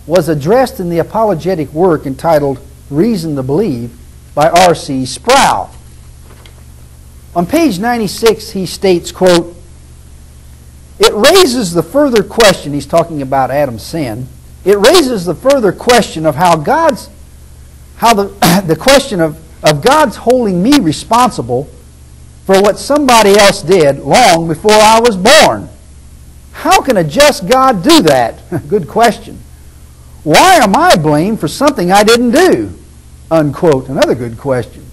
was addressed in the apologetic work entitled Reason to Believe by R.C. Sproul. On page 96 he states, quote, "It raises the further question," he's talking about Adam's sin, "it raises the further question of the question of God's holding me responsible for what somebody else did long before I was born. How can a just God do that?" Good question. "Why am I blamed for something I didn't do?" Unquote. Another good question.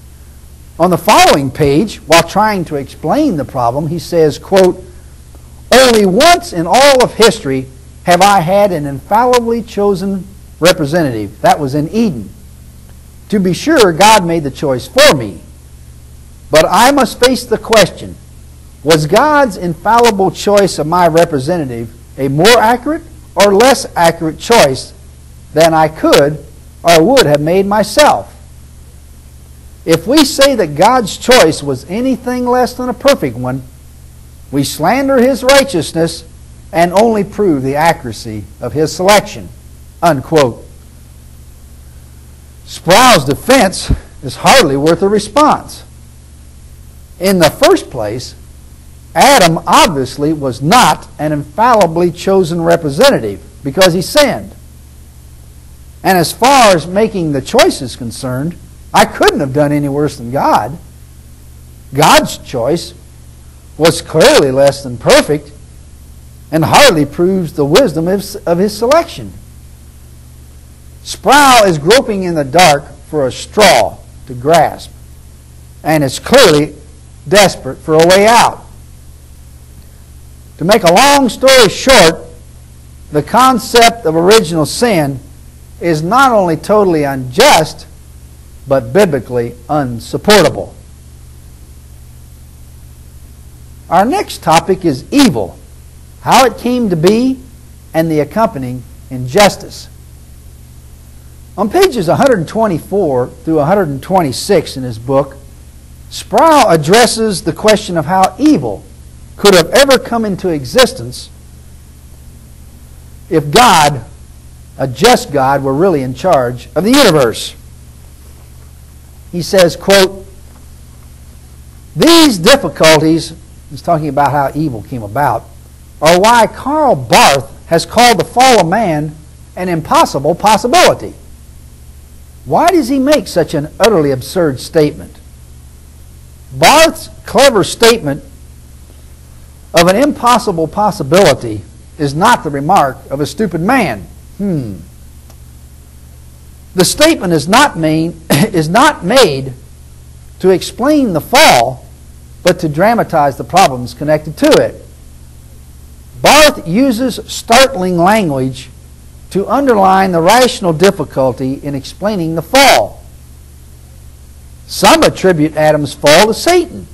On the following page, while trying to explain the problem, he says, quote, "Only once in all of history have I had an infallibly chosen representative. That was in Eden. To be sure, God made the choice for me. But I must face the question, was God's infallible choice of my representative a more accurate or less accurate choice than I could or would have made myself? If we say that God's choice was anything less than a perfect one, we slander His righteousness and only prove the accuracy of His selection." Unquote. Sproul's defense is hardly worth a response. In the first place, Adam obviously was not an infallibly chosen representative because he sinned. And as far as making the choice is concerned, I couldn't have done any worse than God. God's choice was clearly less than perfect and hardly proves the wisdom of His selection. Sproul is groping in the dark for a straw to grasp and is clearly desperate for a way out. To make a long story short, the concept of original sin is not only totally unjust, but biblically unsupportable. Our next topic is evil, how it came to be, and the accompanying injustice. On pages 124 through 126 in his book, Sproul addresses the question of how evil could have ever come into existence if God, a just God, were really in charge of the universe. He says, quote, "These difficulties," he's talking about how evil came about, "are why Karl Barth has called the fall of man an impossible possibility." Why does he make such an utterly absurd statement? Barth's clever statement of an impossible possibility is not the remark of a stupid man. The statement is not made to explain the fall, but to dramatize the problems connected to it. Barth uses startling language to underline the rational difficulty in explaining the fall. Some attribute Adam's fall to Satan.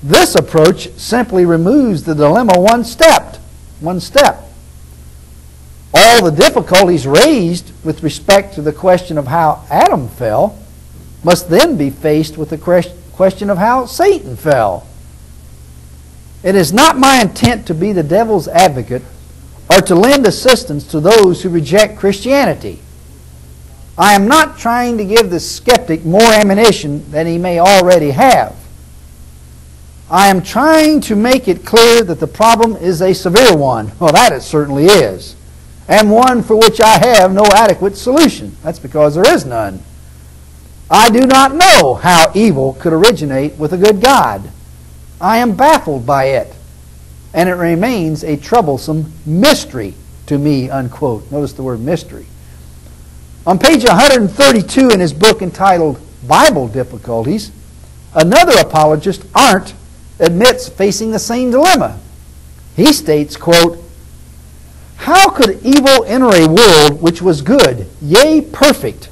This approach simply removes the dilemma one step. All the difficulties raised with respect to the question of how Adam fell must then be faced with the question of how Satan fell. It is not my intent to be the devil's advocate or to lend assistance to those who reject Christianity. I am not trying to give the skeptic more ammunition than he may already have. I am trying to make it clear that the problem is a severe one. Well, that it certainly is. And one for which I have no adequate solution. That's because there is none. I do not know how evil could originate with a good God. I am baffled by it, and it remains a troublesome mystery to me, unquote. Notice the word mystery. On page 132 in his book entitled Bible Difficulties, another apologist, Arndt, admits facing the same dilemma. He states, quote, "How could evil enter a world which was good, yea, perfect,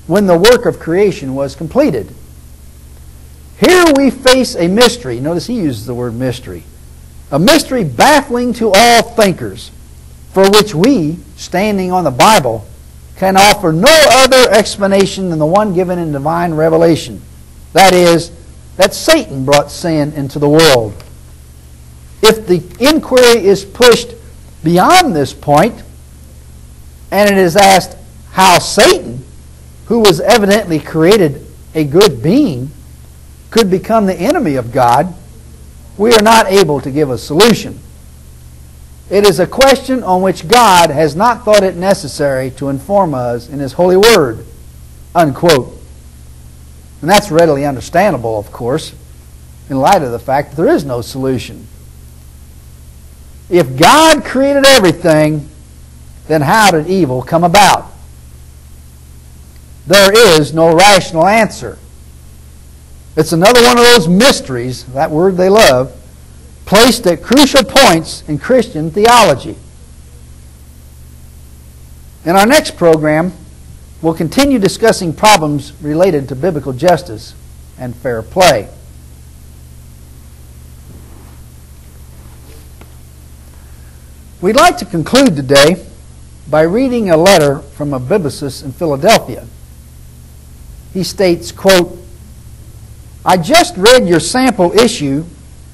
when the work of creation was completed? Here we face a mystery." Notice he uses the word mystery. "A mystery baffling to all thinkers, for which we, standing on the Bible, can offer no other explanation than the one given in divine revelation. That is, that Satan brought sin into the world. If the inquiry is pushed beyond this point, and it is asked how Satan, who was evidently created a good being, could become the enemy of God, we are not able to give a solution. It is a question on which God has not thought it necessary to inform us in His holy word." Unquote. And that's readily understandable, of course, in light of the fact that there is no solution. If God created everything, then how did evil come about? There is no rational answer. It's another one of those mysteries, that word they love, placed at crucial points in Christian theology. In our next program, we'll continue discussing problems related to biblical justice and fair play. We'd like to conclude today by reading a letter from a biblicist in Philadelphia. He states, quote, "I just read your sample issue,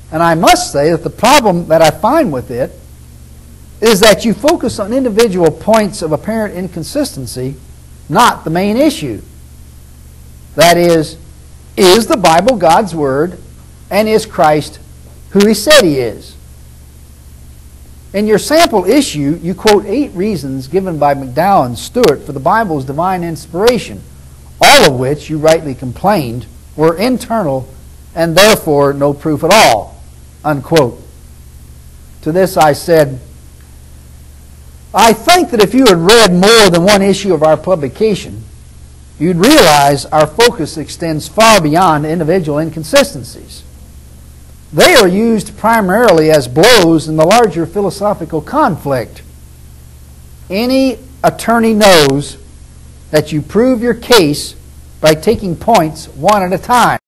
and I must say that the problem that I find with it is that you focus on individual points of apparent inconsistency, not the main issue. That is the Bible God's Word, and is Christ who He said He is? In your sample issue, you quote 8 reasons given by McDowell and Stewart for the Bible's divine inspiration, all of which, you rightly complained, were internal and therefore no proof at all." Unquote. To this I said, "I think that if you had read more than one issue of our publication, you'd realize our focus extends far beyond individual inconsistencies. They are used primarily as blows in the larger philosophical conflict. Any attorney knows that you prove your case by taking points one at a time.